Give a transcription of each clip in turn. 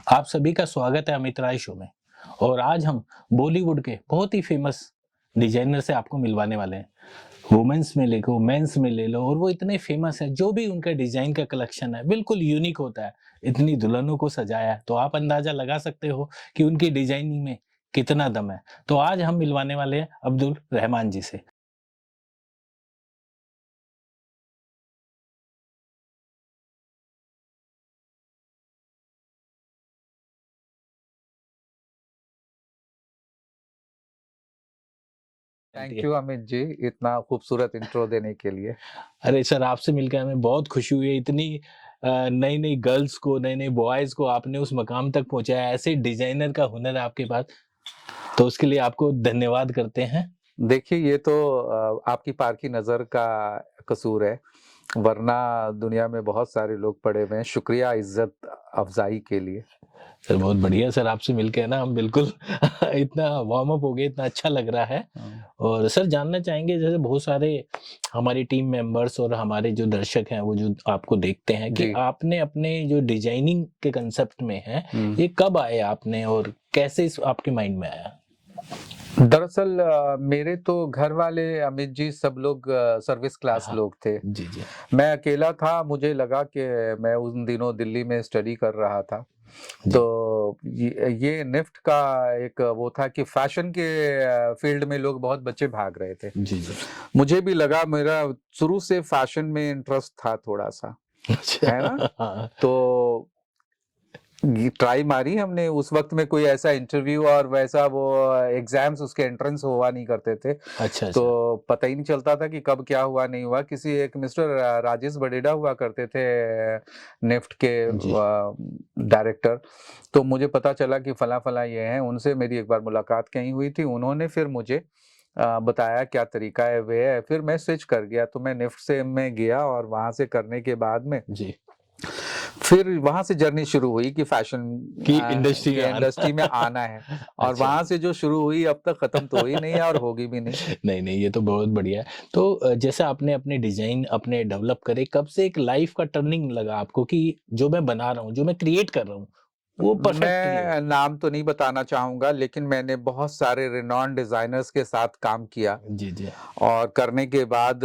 आप सभी का स्वागत है अमित राय शो में। और आज हम बॉलीवुड के बहुत ही फेमस डिजाइनर से आपको मिलवाने वाले हैं। वुमेन्स में ले लो, मेंस में ले लो, और वो इतने फेमस है। जो भी उनका डिजाइन का कलेक्शन है बिल्कुल यूनिक होता है। इतनी दुल्हनों को सजाया है तो आप अंदाजा लगा सकते हो कि उनकी डिजाइनिंग में कितना दम है। तो आज हम मिलवाने वाले हैं अब्दुल रहमान जी से। थैंक यू अमित जी, इतना खूबसूरत इंट्रो देने के लिए। अरे सर, आपसे मिलकर हमें बहुत खुशी हुई है। इतनी नई नई गर्ल्स को, नए नए बॉयज को आपने उस मकाम तक पहुंचाया। ऐसे डिजाइनर का हुनर है आपके पास, तो उसके लिए आपको धन्यवाद करते हैं। देखिए, ये तो आपकी पारखी नज़र का कसूर है, वरना दुनिया में बहुत सारे लोग पड़े हुए हैं। शुक्रिया इज्जत अफजाई के लिए। सर बहुत बढ़िया सर, आपसे मिलकर ना हम बिल्कुल इतना वार्म अप हो गए, इतना अच्छा लग रहा है। और सर जानना चाहेंगे, जैसे बहुत सारे हमारी टीम मेंबर्स और हमारे जो दर्शक हैं वो जो आपको देखते हैं, कि जी। आपने अपने जो डिजाइनिंग के कंसेप्ट में है, ये कब आए आपने और कैसे इस आपके माइंड में आया? दरअसल मेरे तो घर वाले अमित जी सब लोग सर्विस क्लास हाँ। लोग थे। जी जी। मैं अकेला था। मुझे लगा कि मैं उन दिनों दिल्ली में स्टडी कर रहा था, जी। तो ये निफ्ट का एक वो था कि फैशन के फील्ड में लोग बहुत बच्चे भाग रहे थे। जी जी। मुझे भी लगा, मेरा शुरू से फैशन में इंटरेस्ट था थोड़ा सा, है ना? अच्छा। हाँ। तो ये ट्राई मारी हमने। उस वक्त में कोई ऐसा इंटरव्यू और वैसा वो एग्जाम्स उसके एंट्रेंस हुआ नहीं करते थे, अच्छा अच्छा। तो पता ही नहीं चलता था कि कब क्या हुआ नहीं हुआ। किसी एक मिस्टर राजेश बडेडा हुआ करते थे निफ्ट के जी। डायरेक्टर, तो मुझे पता चला कि फला फला ये है। उनसे मेरी एक बार मुलाकात कहीं हुई थी। उन्होंने फिर मुझे बताया क्या तरीका है वे है। फिर मैं स्विच कर गया, तो मैं निफ्ट से में गया और वहां से करने के बाद में जी। फिर वहां से जर्नी शुरू हुई कि फैशन की इंडस्ट्री की में इंडस्ट्री में आना है। और अच्छा। वहां से जो शुरू हुई अब तक खत्म तो हुई नहीं है और होगी भी नहीं। नहीं नहीं, ये तो बहुत बढ़िया है। तो जैसे आपने अपने डिजाइन अपने डेवलप करे, कब से एक लाइफ का टर्निंग लगा आपको कि जो मैं बना रहा हूँ, जो मैं क्रिएट कर रहा हूँ, वो परफेक्टली हो? मैं नाम तो नहीं बताना चाहूंगा, लेकिन मैंने बहुत सारे रिनॉन डिजाइनर्स के साथ काम किया जी जी। और करने के बाद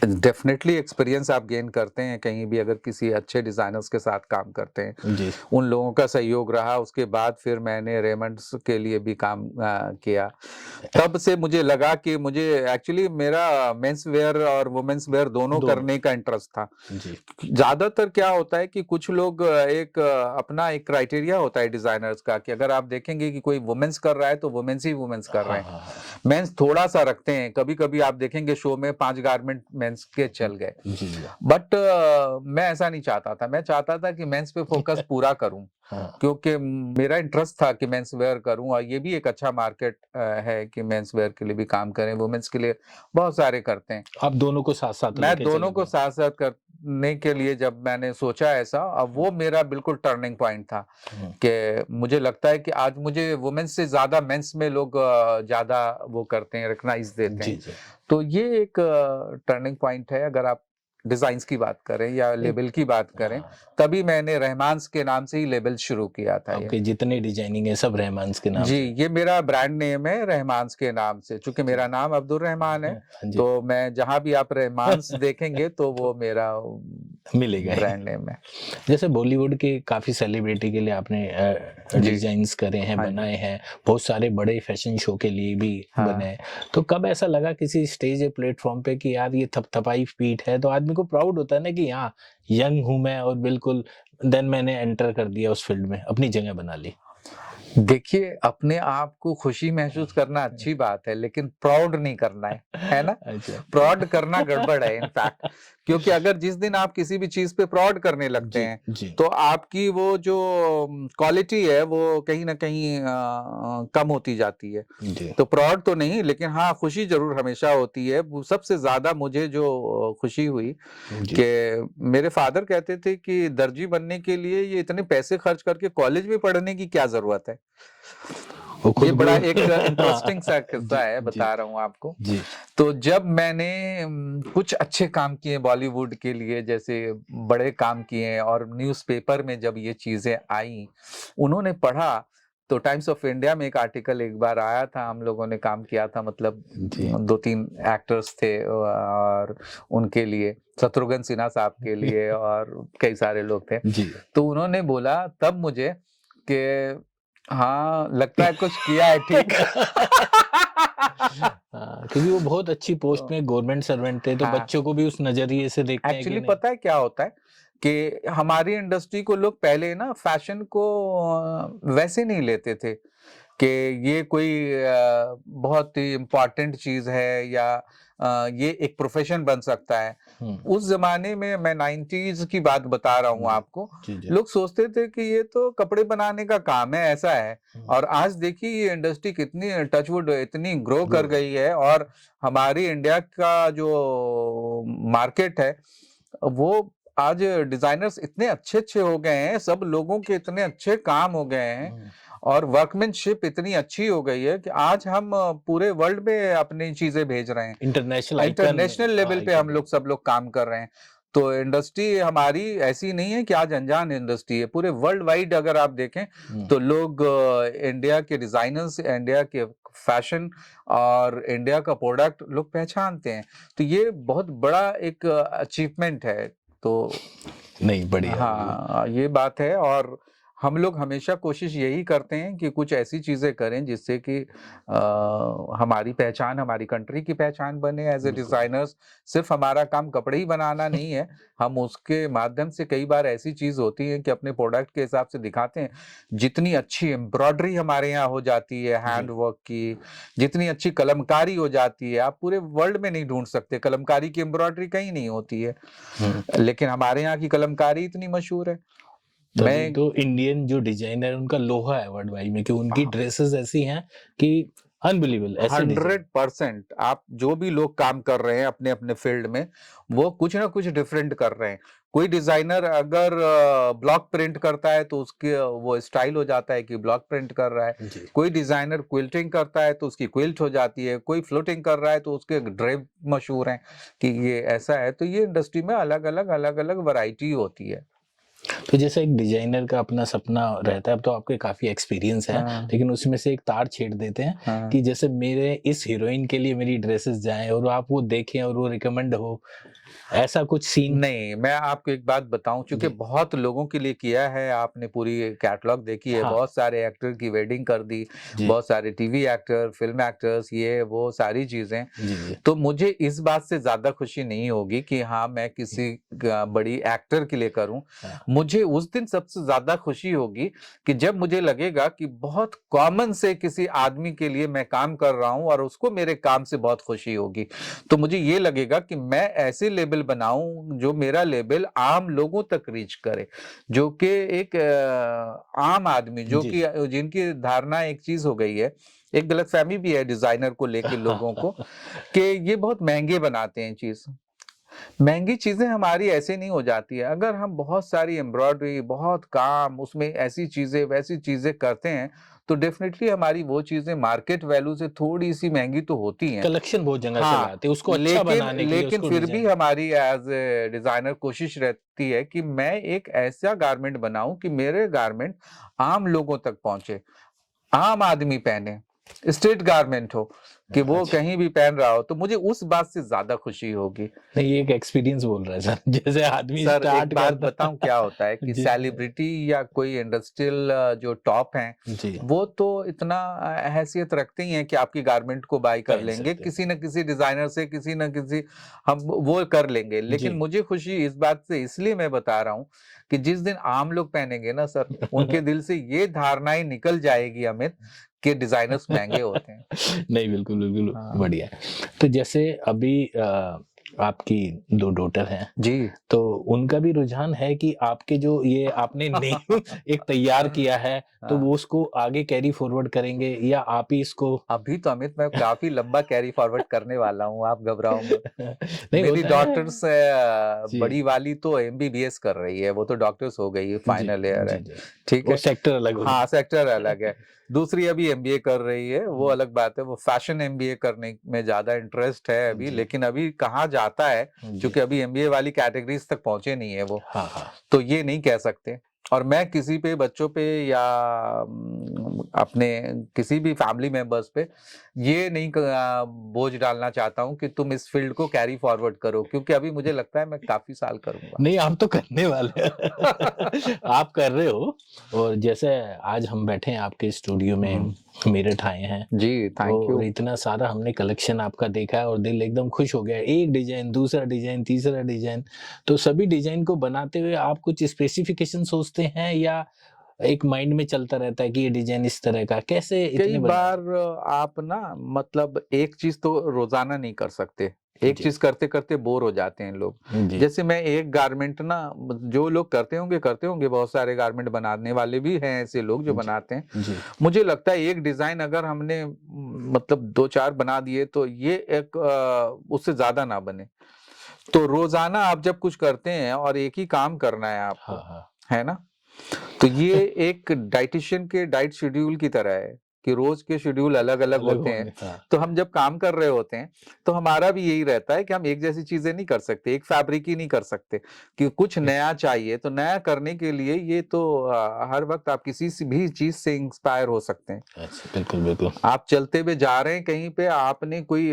डेफिनेटली एक्सपीरियंस आप गेन करते हैं कहीं भी अगर किसी अच्छे डिजाइनर्स के साथ काम करते हैं। जी। उन लोगों का सहयोग रहा। उसके बाद फिर मैंने रेमंड्स के लिए भी काम किया। तब से मुझे लगा कि मुझे एक्चुअली मेरा मेंस वेयर और वुमेन्स वेयर दोनों दोनों। करने का इंटरेस्ट था। जी ज्यादातर क्या होता है कि कुछ लोग अपना एक क्राइटेरिया होता है डिजाइनर्स का कि अगर आप देखेंगे कि कोई वुमेन्स कर रहा है तो वुमेन्स ही वुमेन्स कर रहे हाँ हैं। हाँ हाँ। मेंस थोड़ा सा रखते हैं। कभी कभी आप देखेंगे शो में 5 गारमेंट मेंस के चल गए। जी जी। बट मैं ऐसा नहीं चाहता था। मैं चाहता था कि मेंस पे फोकस पूरा करूं, हाँ। क्योंकि मेरा इंटरेस्ट था कि मेंस वेयर करूं और ये भी एक अच्छा मार्केट है कि मेंस वेयर के लिए भी काम करें। वुमेन्स के लिए बहुत सारे करते हैं। आप दोनों को साथ साथ मैं लेके दोनों चले को गए। साथ साथ करने के लिए जब मैंने सोचा ऐसा, अब वो मेरा बिल्कुल टर्निंग पॉइंट था हम्म। कि मुझे लगता है कि आज मुझे वुमेन्स से ज्यादा मेंस में लोग ज्यादा वो करते हैं, रिकग्नाइज देते जी हैं। जी। तो ये एक टर्निंग पॉइंट है। अगर आप डिजाइन्स की बात करें या एक। लेबल की बात करें, हाँ। तभी मैंने रहमान्स के नाम से ही लेबल शुरू किया था ये। आपके जितने डिजाइनिंग है सब रहमान्स के नाम जी, से। ये मेरा ब्रांड नेम है रहमान्स के नाम से। चूंकि जी। मेरा नाम अब्दुल रहमान है, हाँ जी। तो मैं जहां भी आप रहमान्स देखेंगे तो वो मेरा मिलेगा ही। ब्रांड नेम है। जैसे बॉलीवुड के काफी सेलिब्रिटी के लिए आपने जी। डिजाइन्स करे हैं, हाँ जी। बनाए हैं। बहुत सारे बड़े फैशन शो के लिए भी बने हाँ। हैं। तो कब ऐसा लगा किसी स्टेज या प्लेटफॉर्म पे कि यार ये थपथपाई पीठ है, तो आदमी को प्राउड होता है ना कि हाँ, यंग हूं मैं और बिल्कुल। देन मैंने एंटर कर दिया उस फील्ड में, अपनी जगह बना ली। देखिए, अपने आप को खुशी महसूस करना अच्छी बात है, लेकिन प्राउड नहीं करना है ना? अच्छा। प्राउड करना गड़बड़ है इनफैक्ट। क्योंकि अगर जिस दिन आप किसी भी चीज पे प्राउड करने लगते जी हैं, जी। तो आपकी वो जो क्वालिटी है वो कहीं ना कहीं कम होती जाती है। जी तो प्राउड तो नहीं, लेकिन हाँ, खुशी जरूर हमेशा होती है। सबसे ज्यादा मुझे जो खुशी हुई जी। कि मेरे फादर कहते थे कि दर्जी बनने के लिए ये इतने पैसे खर्च करके कॉलेज में पढ़ने की क्या जरूरत है। वो खुद ये बड़ा बोल एक इंटरेस्टिंग सा किस्सा है, जी बता रहा हूँ आपको। जी तो जब मैंने कुछ अच्छे काम किए बॉलीवुड के लिए, जैसे बड़े काम किए, और न्यूज़पेपर में जब ये चीजें आई, उन्होंने पढ़ा, तो टाइम्स ऑफ इंडिया में एक आर्टिकल एक बार आया था, हम लोगों ने काम किया था, मतलब जी 2-3 एक्टर्स थे, और उनके लिए शत्रुघ्न सिन्हा साहब के लिए और कई सारे लोग थे। जी तो उन्होंने बोला तब मुझे कि हाँ, लगता है कुछ किया है ठीक। क्योंकि वो बहुत अच्छी पोस्ट में गवर्नमेंट सर्वेंट थे, तो हाँ, बच्चों को भी उस नजरिए से देखते हैं कि एक्चुअली नहीं। पता है क्या होता है कि हमारी इंडस्ट्री को लोग पहले ना फैशन को वैसे नहीं लेते थे कि ये कोई बहुत ही इम्पोर्टेंट चीज है, या ये एक प्रोफेशन बन सकता है। उस जमाने में, मैं 90s की बात बता रहा हूँ आपको, जी जी लोग सोचते थे कि ये तो कपड़े बनाने का काम है, ऐसा है। और आज देखिए ये इंडस्ट्री कितनी, टचवुड, इतनी ग्रो कर गई है, और हमारी इंडिया का जो मार्केट है, वो आज डिजाइनर्स इतने अच्छे अच्छे हो गए हैं, सब लोगों के इतने अच्छे काम हो गए हैं, और वर्कमैनशिप इतनी अच्छी हो गई है कि आज हम पूरे वर्ल्ड में अपनी चीजें भेज रहे हैं। इंटरनेशनल इंटरनेशनल लेवल पे हम लोग, सब लोग काम कर रहे हैं। तो इंडस्ट्री हमारी ऐसी नहीं है कि आज अनजान इंडस्ट्री है, पूरे वर्ल्ड वाइड अगर आप देखें तो लोग इंडिया के डिजाइनर्स, इंडिया के फैशन और इंडिया का प्रोडक्ट लोग पहचानते हैं। तो ये बहुत बड़ा एक अचीवमेंट है। तो नहीं, बढ़िया। हाँ, ये बात है। और हम लोग हमेशा कोशिश यही करते हैं कि कुछ ऐसी चीजें करें जिससे कि हमारी पहचान, हमारी कंट्री की पहचान बने एज ए डिजाइनर्स। सिर्फ हमारा काम कपड़े ही बनाना नहीं है, हम उसके माध्यम से कई बार ऐसी चीज होती है कि अपने प्रोडक्ट के हिसाब से दिखाते हैं। जितनी अच्छी एम्ब्रॉयडरी हमारे यहाँ हो जाती है हैंड वर्क की, जितनी अच्छी कलमकारी हो जाती है, आप पूरे वर्ल्ड में नहीं ढूंढ सकते, कलमकारी की एम्ब्रॉयडरी कहीं नहीं होती है, लेकिन हमारे यहाँ की कलमकारी इतनी मशहूर है। तभी तो इंडियन जो डिजाइनर, उनका लोहा है वर्ल्ड वाइड में, कि उनकी ड्रेसेस ऐसी हैं कि अनबिलीवेबल, ऐसे 100% आप जो भी लोग काम कर रहे हैं अपने अपने फील्ड में, वो कुछ ना कुछ डिफरेंट कर रहे हैं। कोई डिजाइनर अगर ब्लॉक प्रिंट करता है तो उसके वो स्टाइल हो जाता है कि ब्लॉक प्रिंट कर रहा है। कोई डिजाइनर क्विल्टिंग करता है तो उसकी क्विल्ट हो जाती है। कोई फ्लोटिंग कर रहा है तो उसके ड्रेप मशहूर हैं कि ये ऐसा है। तो ये इंडस्ट्री में अलग अलग वैरायटी होती है। तो जैसे एक डिजाइनर का अपना सपना रहता है, अब तो आपके काफी एक्सपीरियंस है, लेकिन उसमें से एक तार छेड़ देते हैं कि जैसे मेरे इस हीरोइन के लिए मेरी ड्रेसेस जाएं और आप वो देखें और वो रिकमेंड हो, ऐसा कुछ सीन? नहीं, मैं आपको एक बात बताऊं, क्योंकि बहुत लोगों के लिए किया है, आपने पूरी कैटलॉग देखी है, बहुत सारे एक्टर की वेडिंग कर दी, बहुत सारे टीवी एक्टर, फिल्म एक्टर्स, ये वो सारी चीजें। तो मुझे इस बात से ज्यादा खुशी नहीं होगी कि हाँ मैं किसी बड़ी एक्टर के लिए करूं। मुझे उस दिन सबसे ज्यादा खुशी होगी कि जब मुझे लगेगा कि बहुत कॉमन से किसी आदमी के लिए मैं काम कर रहा हूं और उसको मेरे काम से बहुत खुशी होगी। तो मुझे ये लगेगा कि मैं ऐसे लेबल बनाऊं जो मेरा लेबल आम लोगों तक रीच करे, जो कि एक आम आदमी, जो कि जिनकी धारणा एक चीज हो गई है, एक गलतफहमी भी है डिजाइनर को लेके लोगों को कि ये बहुत महंगे बनाते हैं चीज। महंगी चीजें हमारी ऐसे नहीं हो जाती है। अगर हम बहुत सारी एम्ब्रॉयडरी, बहुत काम, उसमें ऐसी चीजें वैसी चीजें करते हैं तो डेफिनेटली हमारी वो चीजें मार्केट वैल्यू से थोड़ी सी महंगी तो होती हैं। कलेक्शन बहुत जगह से लाते हैं उसको अच्छा बनाने के लिए, लेकिन उसको फिर भी हमारी एज ए डिजाइनर कोशिश रहती है कि मैं एक ऐसा गारमेंट बनाऊं कि मेरे गारमेंट आम लोगों तक पहुंचे, आम आदमी पहने, स्ट्रीट गारमेंट हो, कि वो कहीं भी पहन रहा हो, तो मुझे उस बात से ज्यादा खुशी होगी। नहीं, ये एक एक्सपीरियंस बोल रहा है सर। जैसे आदमी सर स्टार्ट एक बात बताऊं क्या होता है कि सेलिब्रिटी या कोई इंडस्ट्रियल जो टॉप हैं, वो तो इतना हैसियत रखते ही हैं कि आपकी गारमेंट को बाय कर लेंगे, किसी न किसी डिजाइनर से, किसी न किसी, हम वो कर लेंगे। लेकिन मुझे खुशी इस बात से इसलिए मैं बता रहा हूं कि जिस दिन आम लोग पहनेंगे ना सर, उनके दिल से ये धारणाएं निकल जाएगी अमित कि डिजाइनर्स महंगे होते हैं। नहीं, बिल्कुल बिल्कुल बढ़िया। तो जैसे अभी आपकी 2 डॉटर हैं, जी। तो उनका भी रुझान है कि आपके जो ये आपने नेम एक तैयार किया है, तो हाँ। वो उसको आगे कैरी फॉरवर्ड करेंगे या आप ही इसको अभी तो अमित मैं काफ़ी लंबा कैरी फॉरवर्ड करने वाला हूँ, आप घबराओ मत। नहीं मेरी होता है। डॉटर्स जी। बड़ी वाली तो एमबीबीएस कर रही है, वो तो डॉक्टर्स हो गई है, जी, फाइनल ईयर जी, है, जी। ठीक वो है? सेक्टर अलग हो हाँ, गया। सेक्टर अलग है। दूसरी अभी एमबीए कर रही है, वो अलग बात है, वो फैशन एमबीए करने में ज़्यादा इंटरेस्ट है अभी, जी, लेकिन अभी कहाँ जाता है, जी। क्योंकि अभी एमबीए वाली कैटेगरीज़ तक पहुँचे नहीं है वो, हाँ, हाँ। तो ये नहीं कह सकते। और मैं किसी पे बच्चों पे या अपने किसी भी फैमिली मेंबर्स पे ये नहीं बोझ डालना चाहता हूँ कि तुम इस फील्ड को कैरी फॉरवर्ड करो, क्योंकि अभी मुझे लगता है मैं काफ़ी साल करूँगा। नहीं, आप तो करने वाले हैं। आप कर रहे हो और जैसे आज हम बैठे हैं आपके स्टूडियो में, मेरठ आए हैं, जी, थैंक और यू। इतना सारा हमने कलेक्शन आपका देखा है और दिल एकदम खुश हो गया। एक डिज़ाइन, दूसरा डिज़ाइन, तीसरा डिज़ाइन, तो सभी डिज़ाइन को बनाते हुए आप कुछ स्पेसिफिकेशन सोचते हैं या एक माइंड में चलता रहता है कि ये डिज़ाइन इस तरह का, कैसे कई इतने बना रहे बार आप ना मतलब एक चीज़ तो रोज़ाना नहीं कर सकते। एक जी, चीज़ करते-करते बोर हो जाते हैं लोग। जी, जैसे मैं एक गारमेंट ना जो लोग करते होंगे बहुत सारे गारमेंट बनाने वाले भी हैं ऐसे लोग जो जी, बनाते हैं। जी, मुझे लगता है एक डिज़ाइन अगर हमने मतलब 2-4 बना दिए तो ये एक उससे ज़्यादा ना बने। तो रोज़ाना आप जब कुछ करते हैं और एक ही काम करना है हाँ, आपको, हाँ। है ना? तो ये एक डायटीशियन के डाइट शेड्यूल की तरह है कि रोज के शेड्यूल अलग-अलग अलग होते हैं। होंगे, हाँ। तो हम जब काम कर रहे होते हैं, तो हमारा भी यही रहता है कि हम एक जैसी चीज़ें नहीं कर सकते, एक फैब्रिक ही नहीं कर सकते, कि कुछ नया चाहिए। तो नया करने के लिए ये तो हर वक़्त आप किसी से भी चीज़ से इंस्पायर हो सकते हैं। अच्छा, बिल्कुल, बिल्कुल। आप चलते हुए जा रहे हैं कहीं पे, आपने कोई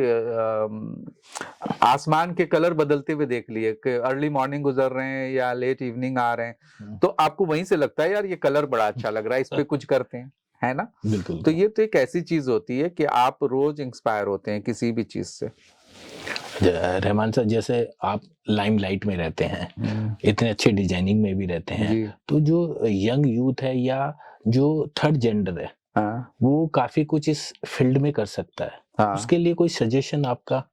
आसमान के कलर बदलते हुए देख लिए कि अर्ली मॉर्निंग गुज़र रहे हैं या लेट इवनिंग आ रहे हैं, हुँ। तो आपको वहीं से लगता है यार ये कलर बड़ा अच्छा लग रहा है, इस पे कुछ करते हैं, है ना? बिल्कुल। तो ये तो एक ऐसी चीज़ होती है कि आप रोज़ इंस्पायर होते हैं किसी भी चीज़ से। रहमान साहब, जैसे आप लाइमलाइट में रहते हैं, इतने अच्छे डिजाइनिंग में भी रहते हैं, जी। तो जो यंग यूथ है या जो थर्ड जेंडर है, हाँ, वो काफ़ी कुछ इस फील्ड में कर सकता है। हाँ। उसके लिए कोई सजेशन आपका?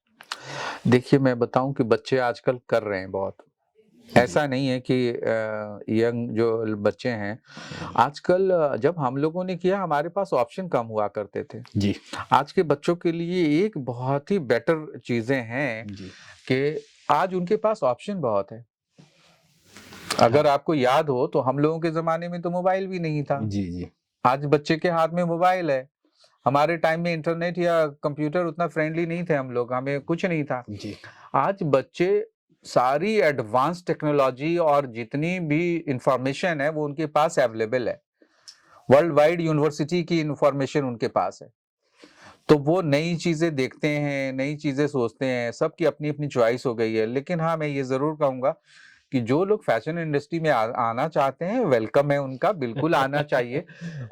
देखिए मैं बताऊँ कि बच्चे आजकल कर रहे हैं बहुत। जी, ऐसा नहीं है कि यंग जो बच्चे हैं, आजकल जब हम लोगों ने किया हमारे पास ऑप्शन कम हुआ करते थे। जी, आज के बच्चों के लिए एक बहुत ही बेटर चीज़ें हैं जी। कि आज उनके पास ऑप्शन बहुत है। हाँ, अगर आपको याद हो तो हम लोगों के ज़माने में तो मोबाइल भी नहीं था। जी, जी, आज बच्चे के हाथ में मोबाइल है। हमारे टाइम में इंटरनेट या कंप्यूटर उतना फ्रेंडली नहीं थे हम लोग, हमें कुछ नहीं था। जी। आज बच्चे सारी एडवांस टेक्नोलॉजी और जितनी भी इंफॉर्मेशन है वो उनके पास अवेलेबल है। वर्ल्ड वाइड यूनिवर्सिटी की इंफॉर्मेशन उनके पास है। तो वो नई चीज़ें देखते हैं, नई चीज़ें सोचते हैं, सबकी अपनी-अपनी चॉइस हो गई है। लेकिन हाँ, मैं ये ज़रूर कहूँगा कि जो लोग फैशन इंडस्ट्री में आना चाहते हैं, वेलकम है उनका, बिल्कुल आना चाहिए।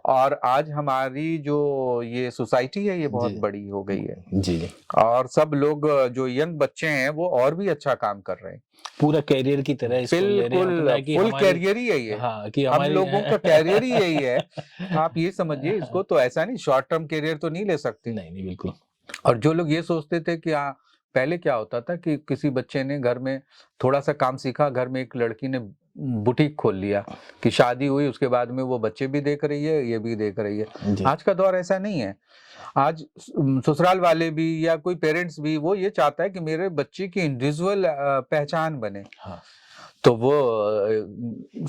और आज हमारी जो ये सोसाइटी है, ये जी, बहुत बड़ी हो गई है जी, जी। और सब लोग जो यंग बच्चे हैं, वो और भी अच्छा काम कर रहे हैं। पूरा करियर की तरह इसको ले रहे हैं अपना बिल्कुल, कि फुल हमारी, करियर ही यही है। हाँ, कि हम हमारी लोगों का करियर ही यही है। आप ये समझिए इसको, तो ऐसा नहीं शॉर्ट टर्म करियर तो नहीं ले सकते। नहीं, नहीं, बिल्कुल। और जो लोग ये सोचते थे कि पहले क्या होता था कि किसी बच्चे ने घर में थोड़ा-सा काम सीखा, घर में एक लड़की ने बुटीक खोल लिया, कि शादी हुई उसके बाद में वो बच्चे भी देख रही है, ये भी देख रही है। जी, आज का दौर ऐसा नहीं है। आज ससुराल वाले भी या कोई पेरेंट्स भी वो ये चाहता है कि मेरे बच्चे की इंडिविजुअल पहचान बने। हाँ। तो वो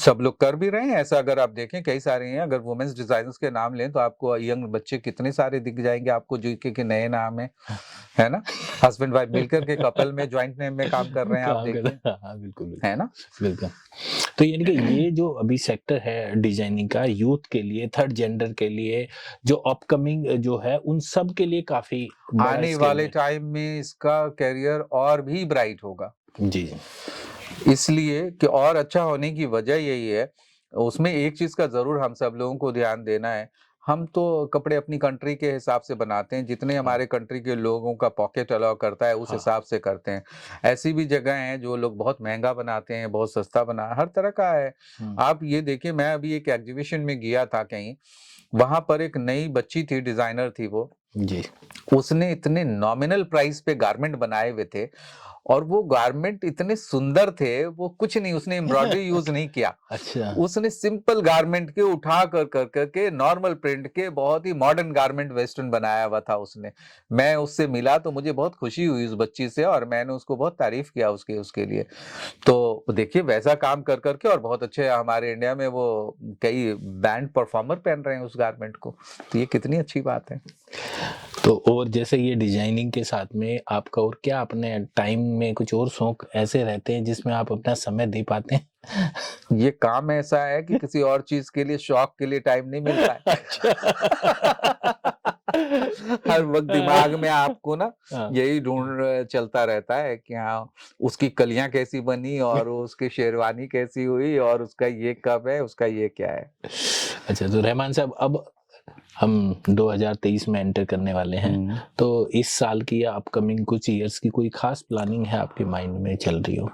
सब लोग कर भी रहे हैं ऐसा, अगर आप देखें कई सारे हैं, अगर वुमेन्स डिजाइनर्स के नाम लें तो आपको यंग बच्चे कितने सारे दिख जाएँगे आपको जो के नए नाम है ना? हस्बैंड वाइफ मिलकर के कपल में जॉइंट नेम में काम कर रहे हैं, आप काम देखिए, करना, हाँ, बिल्कुल, बिल्कुल, है ना? बिल्कुल। तो यानी कि ये जो अभी सेक्टर है डिजाइनिंग का, यूथ के लिए, थर्ड जेंडर के लिए, जो अपकमिंग जो है, उन सब के लिए काफ़ी बड़ा आने स्केल वाले में। टाइम में इसका करियर और भी ब्राइट होगा। जी, जी। इसलिए कि और अच्छा होने की वजह यही है, उसमें एक चीज़ का ज़रूर हम सब लोगों को ध्यान देना है, हम तो कपड़े अपनी कंट्री के हिसाब से बनाते हैं, जितने हाँ, हमारे कंट्री के लोगों का पॉकेट अलाउ करता है, उस हाँ, हिसाब से करते हैं। ऐसी भी जगह हैं जो लोग बहुत महँगा बनाते हैं, बहुत सस्ता हर तरह का है। हुँ, आप ये देखिए, मैं अभी एक एग्ज़िबिशन में गया था कहीं, वहाँ पर एक नई बच्ची थी, डिज़ाइनर थी वो, जी, उसने इतने नॉमिनल प्राइस पे गारमेंट बनाए हुए थे और वो गारमेंट इतने सुंदर थे, वो कुछ नहीं, उसने एम्ब्रॉयडरी यूज नहीं किया, अच्छा उसने सिंपल गारमेंट के उठा कर के नॉर्मल प्रिंट के बहुत ही मॉडर्न गारमेंट वेस्टर्न बनाया हुआ था उसने। मैं उससे मिला तो मुझे बहुत खुशी हुई उस बच्ची से, और मैंने उसको बहुत तारीफ किया उसके उसके लिए। तो देखिए वैसा काम कर करके, और बहुत अच्छे हमारे इंडिया में वो कई बैंड परफॉर्मर पहन रहे हैं उस गारमेंट को, तो ये कितनी अच्छी बात है। तो और जैसे ये डिजाइनिंग के साथ में आपका और क्या, अपने टाइम में कुछ और शौक ऐसे रहते हैं जिसमें आप अपना समय दे पाते हैं? ये काम ऐसा है कि किसी और चीज के लिए, शौक के लिए टाइम नहीं मिलता है। हर वक्त दिमाग में आपको ना हाँ। यही ढूंढ चलता रहता है कि हाँ उसकी कलियां कैसी बनी, और उसकी शेरवानी कैसी हुई, और उसका ये कब है, उसका ये क्या है। अच्छा, तो रहमान साहब, अब हम 2023 में एंटर करने वाले हैं, तो इस साल की या अपकमिंग कुछ ईयर्स की कोई खास प्लानिंग है आपके माइंड में चल रही हो?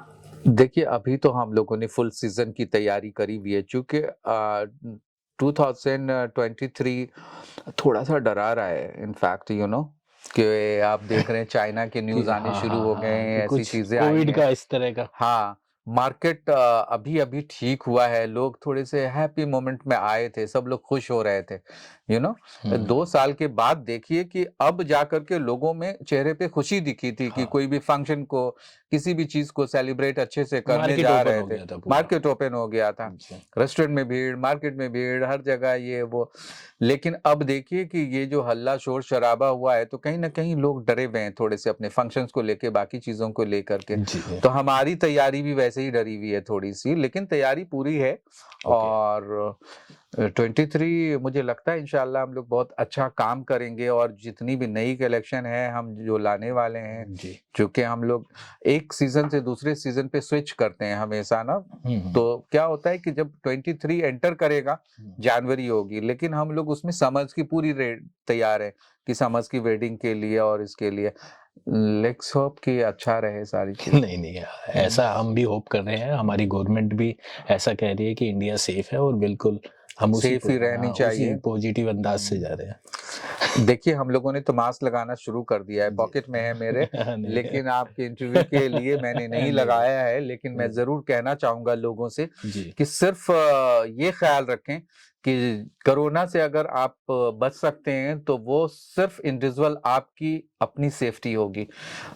देखिए अभी तो हम लोगों ने फुल सीजन की तैयारी करी हुई है, चूंकि 2023 थोड़ा सा डरा रहा है, इनफैक्ट कि आप देख रहे हैं चाइना के कि न्यूज आने हाँ शुरू हाँ हो हाँ गए कि हैं, ऐसी कुछ चीजें आई कोविड हैं। का इस तरह का। हाँ, मार्केट अभी अभी ठीक हुआ है, लोग थोड़े से हैप्पी मोमेंट में आए थे, सब लोग खुश हो रहे थे। 2 साल के बाद देखिए कि अब जाकर के लोगों में चेहरे पे खुशी दिखी थी कि हाँ, कोई भी फंक्शन को, किसी भी चीज को सेलिब्रेट अच्छे से करने मार्केट जा ओपन रहे हो थे। गया था पूरा। मार्केट ओपन हो गया था, जी। रेस्टोरेंट में भीड़, मार्केट में भीड़, हर जगह ये वो। लेकिन अब देखिए कि ये जो हल्ला शोर शराबा हुआ है, तो कहीं ना कहीं लोग डरे हुए हैं थोड़े से अपने फंक्शंस को लेके, बाकी चीजों को लेकर के। जी। तो हमारी तैयारी भी वैसे ही डरी हुई है थोड़ी सी, लेकिन तैयारी पूरी है। ओके। और 23 मुझे लगता है इंशाल्लाह हम लोग बहुत अच्छा काम करेंगे, और जितनी भी नई कलेक्शन है हम जो लाने वाले हैं, जी। क्योंकि हम लोग एक सीजन से दूसरे सीजन पे स्विच करते हैं हमेशा ना। हम्म। तो क्या होता है कि जब 23 एंटर करेगा, जनवरी होगी, लेकिन हम लोग उसमें समर्स की पूरी तैयार है कि समर्स की वेडिंग के लिए और इसके लिए। लेट्स होप कि अच्छा रहे सारी चीज। नहीं नहीं, ऐसा हम भी होप कर रहे हैं, हमारी गवर्नमेंट भी ऐसा कह रही है कि इंडिया सेफ है, और बिल्कुल हम सेफ ही रहनी उसी चाहिए। पॉजिटिव अंदाज से जा रहे हैं। देखिए हम लोगों ने तो मास्क लगाना शुरू कर दिया है, जी। पॉकेट में है मेरे, नहीं। लेकिन आपके इंटरव्यू के लिए मैंने नहीं लगाया है। लेकिन मैं नहीं। जरूर कहना चाहूंगा लोगों से जी। कि सिर्फ ये ख्याल रखें कि कोरोना से अगर आप बच सकते हैं, तो वो सिर्फ इंडिविजुअल आपकी अपनी सेफ्टी होगी।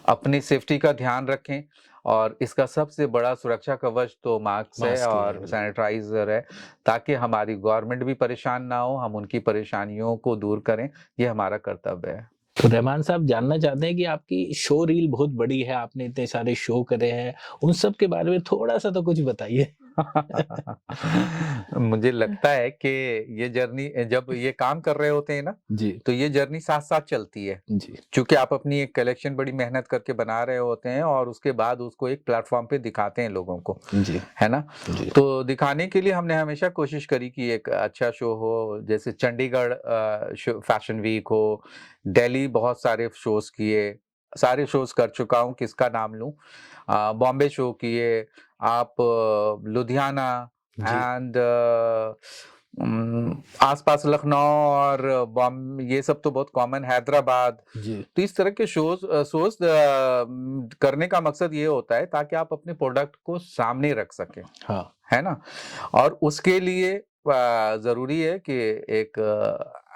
अपनी सेफ्टी का ध्यान रखें, और इसका सबसे बड़ा सुरक्षा कवच तो मास्क है मास्क ही है, और बिल्कुल। सैनिटाइजर है, ताकि हमारी गवर्नमेंट भी परेशान ना हो, हम उनकी परेशानियों को दूर करें, ये हमारा कर्तव्य है। तो रहमान साहब, जानना चाहते हैं कि आपकी शो रील बहुत बड़ी है, आपने इतने सारे शो करे हैं, उन सब के बारे में थोड़ा सा तो कुछ बताइए। मुझे लगता है कि ये जर्नी, जब ये काम कर रहे होते हैं ना, जी। तो ये जर्नी साथ साथ चलती है, जी। क्योंकि आप अपनी एक कलेक्शन बड़ी मेहनत करके बना रहे होते हैं, और उसके बाद उसको एक प्लेटफॉर्म पे दिखाते हैं लोगों को, जी। है ना। जी। तो दिखाने के लिए हमने हमेशा कोशिश करी कि एक अच्छा शो हो, जैसे चंडीगढ़ फैशन वीक हो, दिल्ली बहुत सारे शोज किए, सारे शोज कर चुका हूँ, किसका नाम लूं। बॉम्बे शो किए, आप लुधियाना, जी। एंड आसपास लखनऊ और बॉम्बे, ये सब तो बहुत कॉमन, हैदराबाद। जी। तो इस तरह के शोज करने का मकसद ये होता है ताकि आप अपने प्रोडक्ट को सामने रख सकें, हाँ। है ना। और उसके लिए जरूरी है कि एक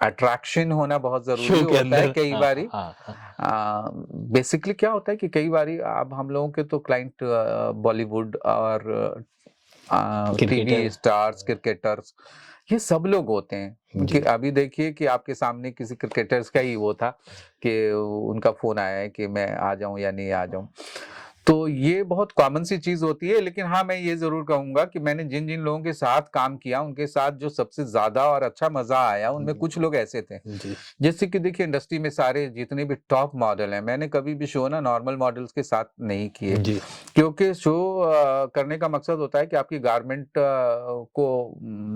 अट्रैक्शन होना बहुत जरूरी शो के होता है अंदर। कई हाँ बारी। हाँ हाँ। बेसिकली क्या होता है कि कई बारी अब हम लोगों के तो क्लाइंट बॉलीवुड और टीवी क्रिकेटर। स्टार्स, क्रिकेटर्स, ये सब लोग होते हैं। कि जी। अभी देखिए कि आपके सामने किसी क्रिकेटर्स का ही वो था कि उनका फोन आया है कि मैं आ जाऊं या नहीं आ जाऊं। तो ये बहुत कॉमन सी चीज होती है, लेकिन हाँ मैं ये जरूर कहूंगा कि मैंने जिन जिन लोगों के साथ काम किया, उनके साथ जो सबसे ज्यादा और अच्छा मजा आया, उनमें कुछ लोग ऐसे थे। जी। जैसे कि देखिए इंडस्ट्री में सारे जितने भी टॉप मॉडल हैं, मैंने कभी भी शो ना नॉर्मल मॉडल्स के साथ नहीं किए, जी। क्योंकि शो करने का मकसद होता है कि आपकी गारमेंट को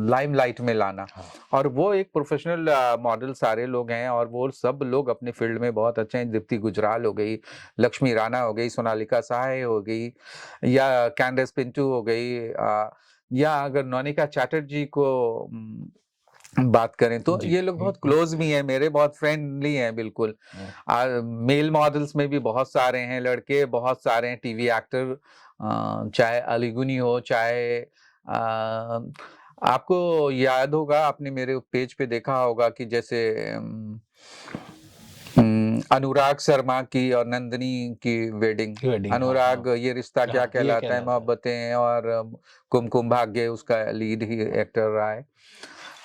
लाइमलाइट में लाना। हाँ। और वो एक प्रोफेशनल मॉडल सारे लोग हैं, और वो सब लोग अपने फील्ड में बहुत अच्छे हैं। दीप्ति गुजराल हो गई, लक्ष्मी राणा हो गई, सोनालिका सहाय हो गई, या कैंडेस पिंटू हो गई, या अगर नोनिका चैटर्जी को बात करें तो जी। ये लोग बहुत क्लोज भी हैं, मेरे बहुत फ्रेंडली हैं बिल्कुल। मेल मॉडल्स में भी बहुत सारे हैं लड़के, बहुत सारे हैं टीवी एक्टर, चाहे अलीगुनी हो, चाहे आपको याद होगा, आपने मेरे पेज पे देखा होगा कि जैसे अनुराग शर्मा की और नंदिनी की वेडिंग, वेडिंग, हाँ, अनुराग हाँ। ये रिश्ता क्या हाँ, ये कहलाता है, कहलाता है। मोहब्बतें, और कुमकुम भाग्य उसका लीड ही एक्टर रहा है।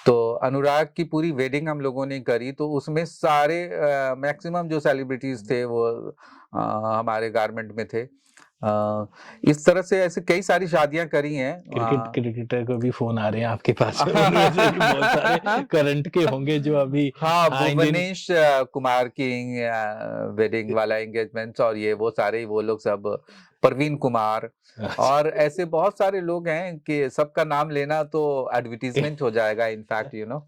तो अनुराग की पूरी वेडिंग हम लोगों ने करी, तो उसमें सारे मैक्सिमम जो सेलिब्रिटीज थे वो हमारे गारमेंट में थे। इस तरह से ऐसे कई सारी शादियां करी हैं। क्रिकेटर को भी फोन आ रहे हैं आपके पास में उनमें से बहुत सारे करंट के होंगे जो अभी हाँ, इंडियन। भुवनेश कुमार की वेडिंग वाला एंगेजमेंट, और ये वो सारे वो लोग सब, प्रवीण कुमार, और ऐसे बहुत सारे लोग हैं कि सबका नाम लेना तो एडवर्टीजमेंट हो जाएगा इनफैक्ट, यू नो।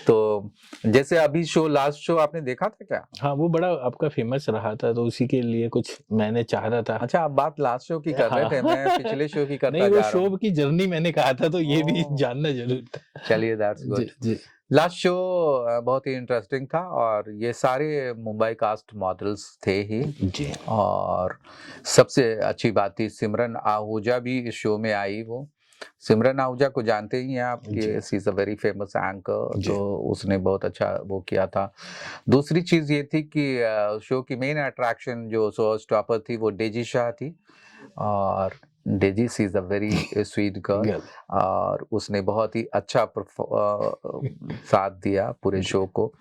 तो जैसे अभी लास्ट शो आपने देखा था क्या? हाँ, वो बड़ा आपका फेमस रहा था, तो उसी के लिए कुछ मैंने चाह रहा था। अच्छा, आप बात लास्ट शो की कर रहे थे, मैं पिछले शो की करता नहीं, वो जा रहा हूँ। शो की जर्नी मैंने कहा था, तो ये भी ओह, जानना जरूर था। चलिए दैट्स गुड। जी, जी। लास्ट शो बहुत ही इंटरेस्टिंग था, और ये सारे मुंबई कास्ट मॉडल्स थे ही। जी। और सबसे अच्छी बात थी, सिमरन आहूजा भी इस शो में आई। वो सिमरन आहूजा को जानते ही हैं आप, जी। कि she is a very famous anchor, जी। तो उसने बहुत अच्छा वो किया था। दूसरी चीज ये थी कि शो की मेन अट्रैक्शन जो शो स्टॉपर थी वो डेजी शाह थी, और Daisy she is a very sweet girl, girl. और उसने बहुत ही अच्छा साथ दिया पूरे जी। शो को।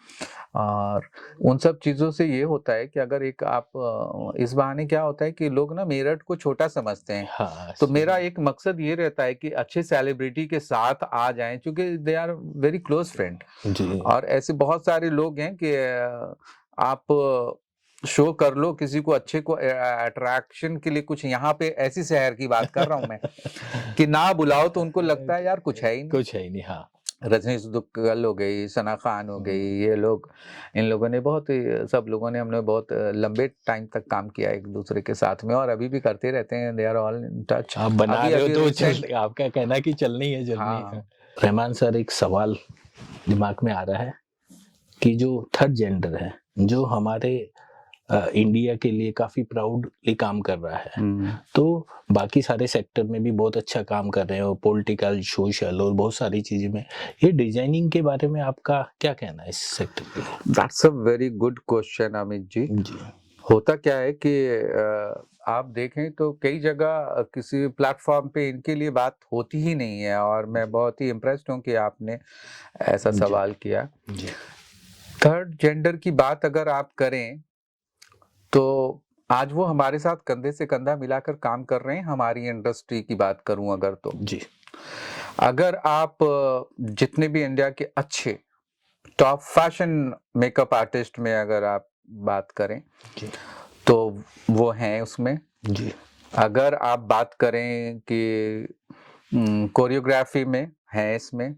और उन सब चीज़ों से ये होता है कि अगर एक आप इस बहाने क्या होता है कि लोग ना मेरठ को छोटा समझते हैं, हाँ, तो मेरा एक मकसद ये रहता है कि अच्छे सेलिब्रिटी के साथ आ जाएं, क्योंकि they are very close friend. जी। और ऐसे बहुत सारे लोग हैं कि आप शो कर लो किसी को, अच्छे को अट्रैक्शन के लिए, कुछ यहाँ पे ऐसी शहर की बात कर रहा हूँ मैं, कि ना बुलाओ तो उनको लगता है यार कुछ है ही नहीं। कुछ है ही नहीं, हाँ। रजनीश दुग्गल हो गई, सना खान हो गई, ये लोग, इन लोगों ने बहुत ही, सब लोगों ने, हमने बहुत लंबे टाइम तक काम किया एक दूसरे के साथ में, और अभी भी करते रहते हैं, they are all in touch. आप बना अभी रहे हो अभी तो रिसेंट, आपका कहना कि चलनी है जर्नी। हाँ, रहमान सर, एक सवाल दिमाग में आ रहा है कि जो थर्ड जेंडर है, जो हमारे इंडिया के लिए काफी प्राउडली काम कर रहा है, तो बाकी सारे सेक्टर में भी बहुत अच्छा काम कर रहे हो, पॉलिटिकल, सोशल और बहुत सारी चीजें में, ये डिजाइनिंग के बारे में आपका क्या कहना है इस सेक्टर के लिए? That's a very good question Amit ji. जी। होता क्या है कि आप देखें तो कई जगह किसी प्लेटफॉर्म पे इनके लिए बात होती ही नहीं है, और मैं बहुत ही इम्प्रेस्ड हूँ कि आपने ऐसा जी। सवाल किया। जी। थर्ड जेंडर की बात अगर आप करें तो आज वो हमारे साथ कंधे से कंधा मिलाकर काम कर रहे हैं। हमारी इंडस्ट्री की बात करूं अगर, तो जी। अगर आप जितने भी इंडिया के अच्छे टॉप फैशन मेकअप आर्टिस्ट में अगर आप बात करें, जी। तो वो हैं उसमें। जी। अगर आप बात करें कि कोरियोग्राफी में हैं इसमें,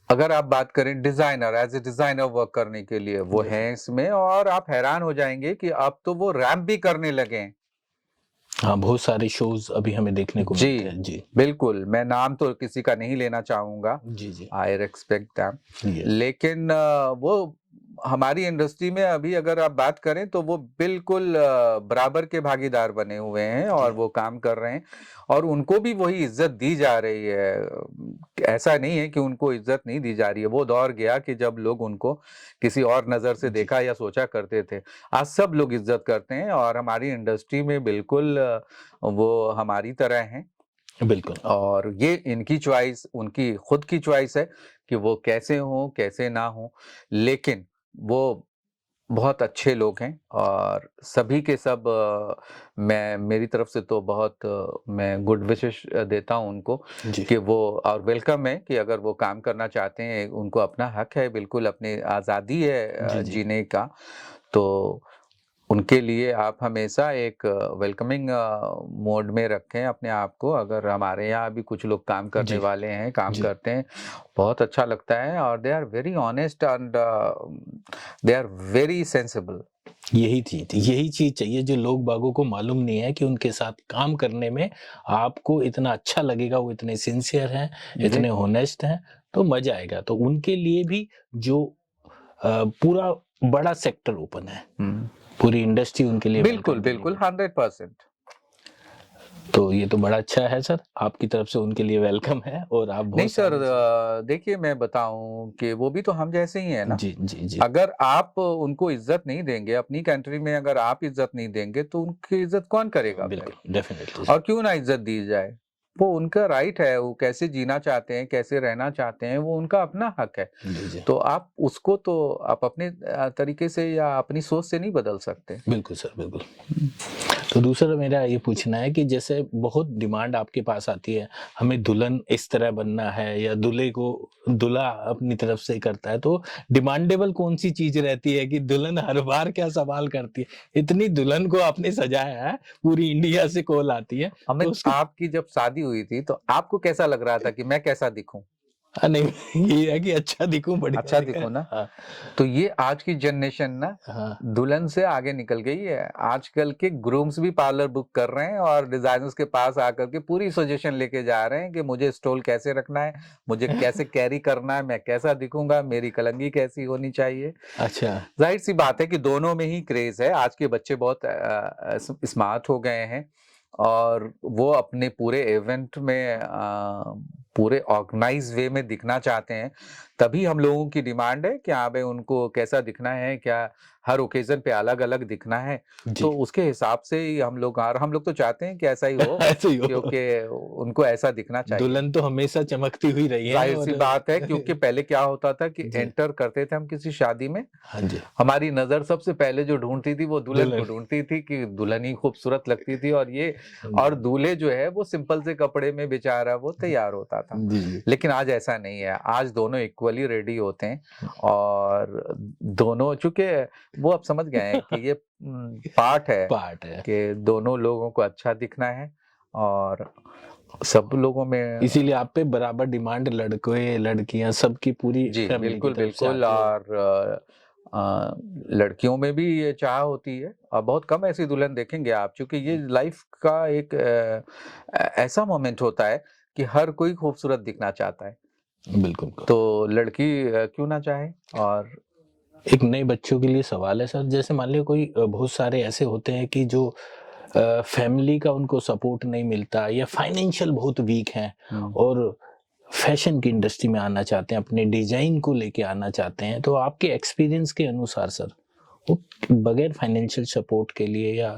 अगर आप बात करें designer, as a designer work करने के लिए, वो जी। हैं इसमें, और आप हैरान हो जाएंगे कि अब तो वो रैम्प भी करने लगे हैं। हाँ, बहुत सारे शोज अभी हमें देखने को मिलते हैं। जी। बिल्कुल, मैं नाम तो किसी का नहीं लेना चाहूंगा, जी। जी। I respect them, yes. लेकिन वो हमारी इंडस्ट्री में अभी अगर आप बात करें तो वो बिल्कुल बराबर के भागीदार बने हुए हैं, और जी। वो काम कर रहे हैं, और उनको भी वही इज्जत दी जा रही है। ऐसा नहीं है कि उनको इज्जत नहीं दी जा रही है। वो दौर गया कि जब लोग उनको किसी और नजर से जी। देखा या सोचा करते थे, आज सब लोग इज्जत करते हैं, और हमारी इंडस्ट्री में बिल्कुल वो हमारी तरह हैं। बिल्कुल। और ये इनकी चॉइस, उनकी खुद की चॉइस है कि वो कैसे हों कैसे ना हों, लेकिन वो बहुत अच्छे लोग हैं, और सभी के सब मैं मेरी तरफ से तो बहुत मैं गुड विशेस देता हूं उनको, जी। कि वो, और वेलकम है कि अगर वो काम करना चाहते हैं, उनको अपना हक है, बिल्कुल अपनी आज़ादी है जी। जी। जीने का। तो उनके लिए आप हमेशा एक वेलकमिंग मोड में रखें अपने आप को। अगर हमारे यहाँ भी कुछ लोग काम करने जी। वाले हैं, काम जी। करते हैं, बहुत अच्छा लगता है, और they are very honest and they are very sensible. यही चीज चाहिए जो लोग बागों को मालूम नहीं है, कि उनके साथ काम करने में आपको इतना अच्छा लगेगा, वो इतने सिंसियर हैं, जी, इतने होनेस्ट हैं, तो मजा आएगा। तो उनके लिए भी जो पूरा बड़ा सेक्टर ओपन है, पूरी इंडस्ट्री उनके लिए बिल्कुल welcome बिल्कुल करेगी। 100%। तो ये तो बड़ा अच्छा है सर, आपकी तरफ से उनके लिए वेलकम है और आप नहीं बहुत सर, सारी चीज़- देखिए मैं बताऊं कि वो भी तो हम जैसे ही है ना। जी जी जी अगर आप उनको इज्जत नहीं देंगे, अपनी कंट्री में अगर आप इज्जत नहीं देंगे तो उनकी इज्जत कौन करेगा फिर? बिल्कुल डेफिनेटली और क्यों ना इज्जत दी जाए? वो उनका राइट है, वो कैसे जीना चाहते हैं, कैसे रहना चाहते हैं, वो उनका अपना हक है। जी जी तो आप उसको तो आप अपने तरीके से या अपनी सोच से नहीं बदल सकते। बिल्कुल सर बिल्कुल। तो दूसरा मेरा ये पूछना है कि जैसे बहुत डिमांड आपके पास आती है, हमें दुल्हन इस तरह बनना है या दूल्हे को दूल्हा अपनी तरफ से करता है, तो डिमांडेबल कौन सी चीज रहती है कि दुल्हन हर बार क्या सवाल करती है? इतनी दुल्हन को आपने सजाया है, पूरी इंडिया से कॉल आती है, तो अमित, उसकी आपकी जब शादी हुई थी तो आपको कैसा लग रहा था कि मैं कैसा दिखूं? नहीं ये है कि अच्छा दिखूं, बढ़िया अच्छा दिखे। दिखूं ना। हाँ तो ये आज की जनरेशन ना हाँ दुल्हन से आगे निकल गई है। आजकल के ग्रूम्स भी पार्लर बुक कर रहे हैं और डिजाइनर्स के पास आकर के पूरी सजेशन लेके जा रहे हैं कि मुझे स्टोल कैसे रखना है, मुझे कैसे कैरी करना है, मैं कैसा दिखूंगा, मेरी कलंगी कैसी होनी चाहिए। अच्छा जाहिर सी बात है कि दोनों में ही क्रेज है। आज के बच्चे बहुत स्मार्ट हो गए हैं और वो अपने पूरे इवेंट में पूरे ऑर्गेनाइज वे में दिखना चाहते हैं। तभी हम लोगों की डिमांड है कि हाँ भाई उनको कैसा दिखना है, क्या हर ओकेजन पे अलग अलग दिखना है। जी तो उसके हिसाब से ही हम लोग तो चाहते हैं कि ऐसा ही हो, ऐसे ही हो। क्योंकि उनको ऐसा दिखना चाहिए। दुल्हन तो हमेशा चमकती हुई रही है जाहिर सी और बात है, क्योंकि पहले क्या होता था कि जी एंटर करते थे हम किसी शादी में, हाँ जी हमारी नजर सबसे पहले जो ढूंढती थी वो दुल्हन को दुल्हन ढूंढती थी कि दुल्हन ही खूबसूरत लगती थी और ये, और जी दूल्हे जो है वो सिंपल से कपड़े में बेचारा वो तैयार होता था। जी जी लेकिन आज ऐसा नहीं है, आज दोनों इक्वली रेडी होते हैं और दोनों, चूंकि वो अब समझ गए हैं कि ये पार्ट है पार्ट है, कि दोनों लोगों को अच्छा दिखना है और सब लोगों में। इसीलिए आप पे बराबर डिमांड लड़के लड़कियां सबकी पूरी जी फैमिली की बिल्कुल तरफ से बिल्कुल। आती है। और लड़कियों में भी ये चाह होती है और बहुत कम ऐसी दुल्हन देखेंगे आप, क्योंकि ये लाइफ का एक ऐसा मोमेंट होता है कि हर कोई खूबसूरत दिखना चाहता है। बिल्कुल तो लड़की क्यों ना चाहे। और एक नए बच्चों के लिए सवाल है सर, जैसे मान लो कोई बहुत सारे ऐसे होते हैं कि जो फैमिली का उनको सपोर्ट नहीं मिलता या फाइनेंशियल बहुत वीक हैं और फैशन की इंडस्ट्री में आना चाहते हैं, अपने डिजाइन को लेके आना चाहते हैं, तो आपके एक्सपीरियंस के अनुसार सर वो बगैर फाइनेंशियल सपोर्ट के लिए या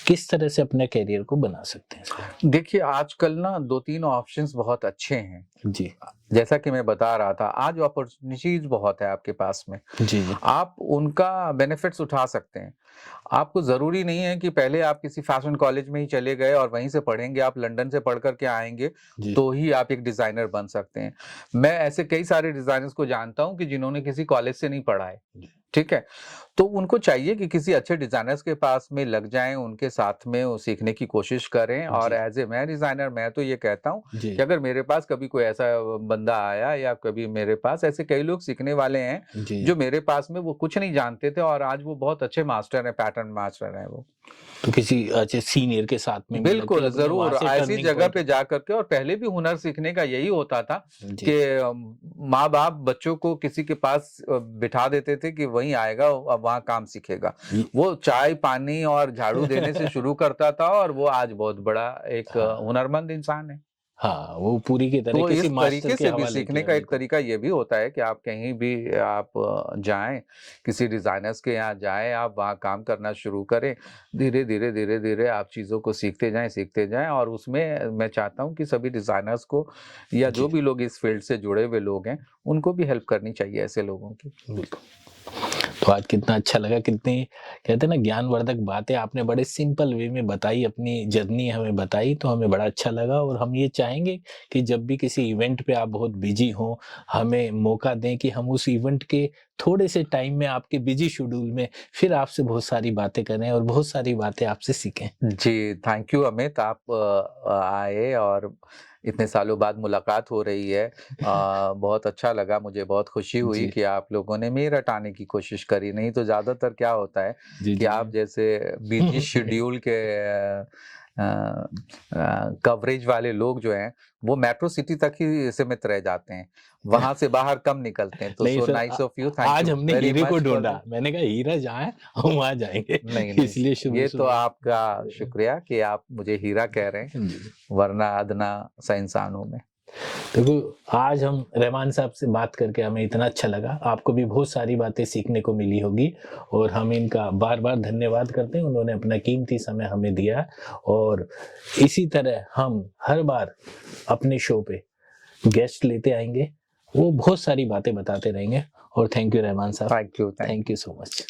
किस तरह से अपने करियर को बना सकते हैं सर? देखिए आजकल ना 2-3 ऑप्शंस बहुत अच्छे हैं। जी जैसा कि मैं बता रहा था, आज अपॉर्चुनिटीज बहुत है आपके पास में, जी जी आप उनका बेनिफिट्स उठा सकते हैं। आपको ज़रूरी नहीं है कि पहले आप किसी फैशन कॉलेज में ही चले गए और वहीं से पढ़ेंगे, आप लंदन से पढ़ कर के आएँगे, जी तो ही आप एक डिज़ाइनर बन सकते हैं। मैं ऐसे कई सारे डिज़ाइनर्स को जानता हूँ कि जिन्होंने किसी कॉलेज से नहीं पढ़ा है, जी ठीक है? तो उनको चाहिए कि किसी अच्छे डिज़ाइनर्स के पास में लग जाएँ, उनके साथ में वो सीखने की कोशिश करें। और जी ऐज़ ए मैं डिज़ाइनर, मैं तो ये कहता हूँ जी कि अगर मेरे पास कभी कोई ऐसा बंदा आया या कभी मेरे पास ऐसे कई लोग सीखने वाले हैं, जी जो मेरे पास में वो कुछ नहीं जानते थे और आज वो बहुत अच्छे मास्टर हैं, पैटर्न मास्टर हैं वो। तो किसी अच्छे सीनियर के साथ में मतलब कि बिल्कुल, अपने वहां ज़रूर से ऐसी टर्निंग जगह पॉइंट। पे जा कर के। और पहले भी हुनर सीखने का यही होता था जी कि माँ-बाप बच्चों को किसी के पास बिठा देते थे कि वहीं आएगा, अब वहाँ काम सीखेगा। ये- वो चाय, पानी और झाड़ू देने से शुरू करता था और वो आज बहुत बड़ा एक हाँ हुनरमंद इंसान है। हाँ वो पूरी की तरह तो किसी इस मास्टर तरीके के से भी हवाले सीखने किया, का एक बिल्कुल तरीका ये भी होता है कि आप कहीं भी आप जाएँ, किसी डिज़ाइनर्स के यहाँ जाएँ, आप वहाँ काम करना शुरू करें। धीरे-धीरे, धीरे-धीरे आप चीज़ों को सीखते जाएँ और उसमें मैं चाहता हूँ कि सभी डिज़ाइनर्स को या जी जो भी लोग इस फ़ील्ड से जुड़े हुए लोग हैं, उनको भी हेल्प करनी चाहिए ऐसे लोगों की। बिल्कुल। तो आज कितना अच्छा लगा, कितनी कहते हैं ना ज्ञानवर्धक बातें आपने बड़े सिंपल वे में बताई, अपनी जर्नी हमें बताई, तो हमें बड़ा अच्छा लगा और हम ये चाहेंगे कि जब भी किसी इवेंट पे आप बहुत बिजी हों, हमें मौका दें कि हम उस इवेंट के थोड़े से टाइम में आपके बिजी शेड्यूल में फिर आपसे बहुत सारी बातें करें और बहुत सारी बातें आपसे सीखें। जी, थैंक यू अमित, आप आए और इतने सालों बाद मुलाकात हो रही है। बहुत अच्छा लगा, मुझे बहुत खुशी हुई जी, कि आप लोगों ने मेरठ आने की कोशिश करी। नहीं तो ज़्यादातर क्या होता है जी, कि जी, आप जैसे बिज़ी जी। शेड्यूल के कवरेज वाले लोग जो हैं वो मेट्रो सिटी तक ही सीमित रह जाते हैं, वहां से बाहर कम निकलते हैं। तो नहीं so sir, nice of you, thank आज यू हमने वेरी हीरे को मच फॉर ढूंढा, मैंने कहा हीरा जहाँ है हम वहां जाएंगे। नहीं नहीं, इसलिए शुरू ये तो शुरू आपका शुक्रिया कि आप मुझे हीरा कह रहे हैं, जी। वरना अदना सा इंसान हूं मैं। देखो, आज हम रहमान साहब से बात करके हमें इतना अच्छा लगा, आपको भी बहुत सारी बातें सीखने को मिली होगी और हम इनका बार बार धन्यवाद करते हैं, उन्होंने अपना कीमती समय हमें दिया। और इसी तरह हम हर बार अपने शो पे गेस्ट लेते आएंगे, वो बहुत सारी बातें बताते रहेंगे। और थैंक यू रहमान साहब, thank you, thank thank you so much.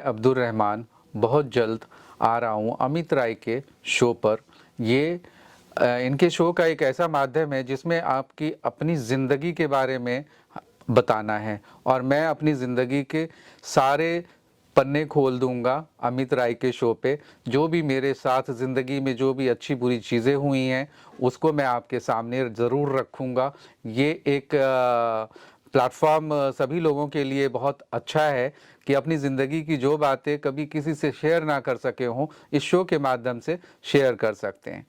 Abdul Rahman बहुत जल्द आ रहा हूँ अमित राय के शो पर। ये इनके शो का एक ऐसा माध्यम है जिसमें आपकी अपनी ज़िंदगी के बारे में बताना है, और मैं अपनी ज़िंदगी के सारे पन्ने खोल दूंगा अमित राय के शो पे। जो भी मेरे साथ ज़िंदगी में जो भी अच्छी बुरी चीज़ें हुई हैं उसको मैं आपके सामने ज़रूर रखूंगा। ये एक प्लेटफॉर्म सभी लोगों के लिए बहुत अच्छा है कि अपनी ज़िंदगी की जो बातें कभी किसी से शेयर ना कर सके हों, इस शो के माध्यम से शेयर कर सकते हैं।